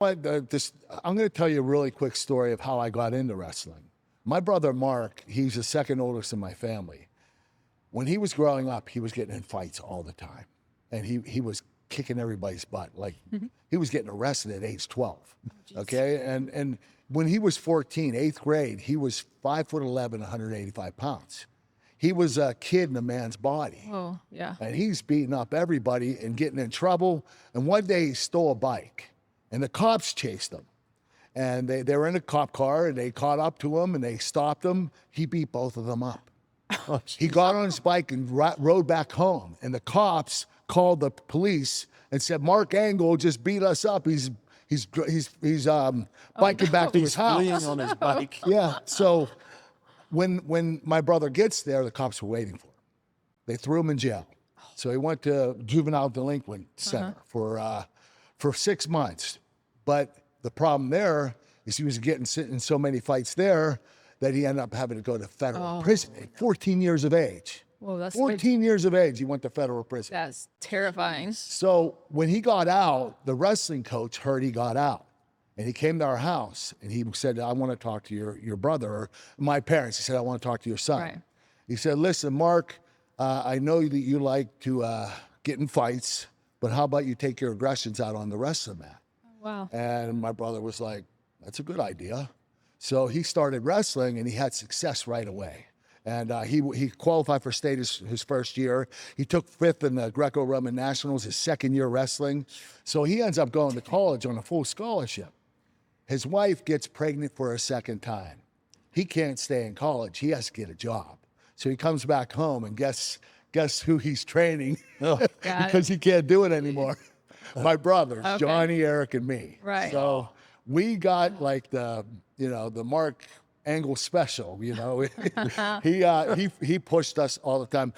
But I'm going to tell you a really quick story of how I got into wrestling. My brother Mark, he's the second oldest in my family. When he was growing up, he was getting in fights all the time, and he was kicking everybody's butt. Like he was getting arrested at age 12. Okay, and when he was 14, eighth grade, he was 5'11", 185 pounds. He was a kid in a man's body. Oh, yeah. And he's beating up everybody and getting in trouble. And one day he stole a bike, and the cops chased him. And they were in a cop car, and they caught up to him, and they stopped him. He beat both of them up. He got on his bike and rode back home. And the cops called the police and said, Mark Angle just beat us up. He's biking back to his house. Fleeing on his bike. Yeah. So when my brother gets there, the cops were waiting for him. They threw him in jail. So he went to juvenile delinquent center for 6 months. But the problem there is he was getting in so many fights there that he ended up having to go to federal prison at 14 years of age. Whoa, that's 14 years of age, he went to federal prison. That's terrifying. So when he got out, the wrestling coach heard he got out. And he came to our house and he said, I want to talk to your brother, or my parents. He said, I want to talk to your son. Right. He said, listen, Mark, I know that you like to get in fights, but how about you take your aggressions out on the wrestling mat? Wow. And my brother was like, that's a good idea. So he started wrestling and he had success right away. And he qualified for state his first year. He took fifth in the Greco-Roman Nationals his second year wrestling. So he ends up going to college on a full scholarship. His wife gets pregnant for a second time. He can't stay in college. He has to get a job. So he comes back home and guess who he's training because he can't do it anymore. My brothers, Johnny, Eric, and me. Right. So we got like the Mark Angle special, he pushed us all the time.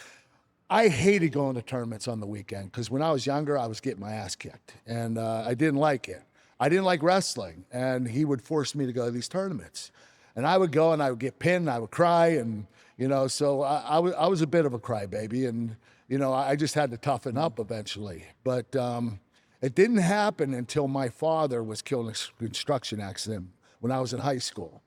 I hated going to tournaments on the weekend because when I was younger, I was getting my ass kicked and I didn't like it. I didn't like wrestling, and he would force me to go to these tournaments. And I would go and I would get pinned, and I would cry, and so I was a bit of a crybaby, and I just had to toughen up eventually. But it didn't happen until my father was killed in a construction accident when I was in high school.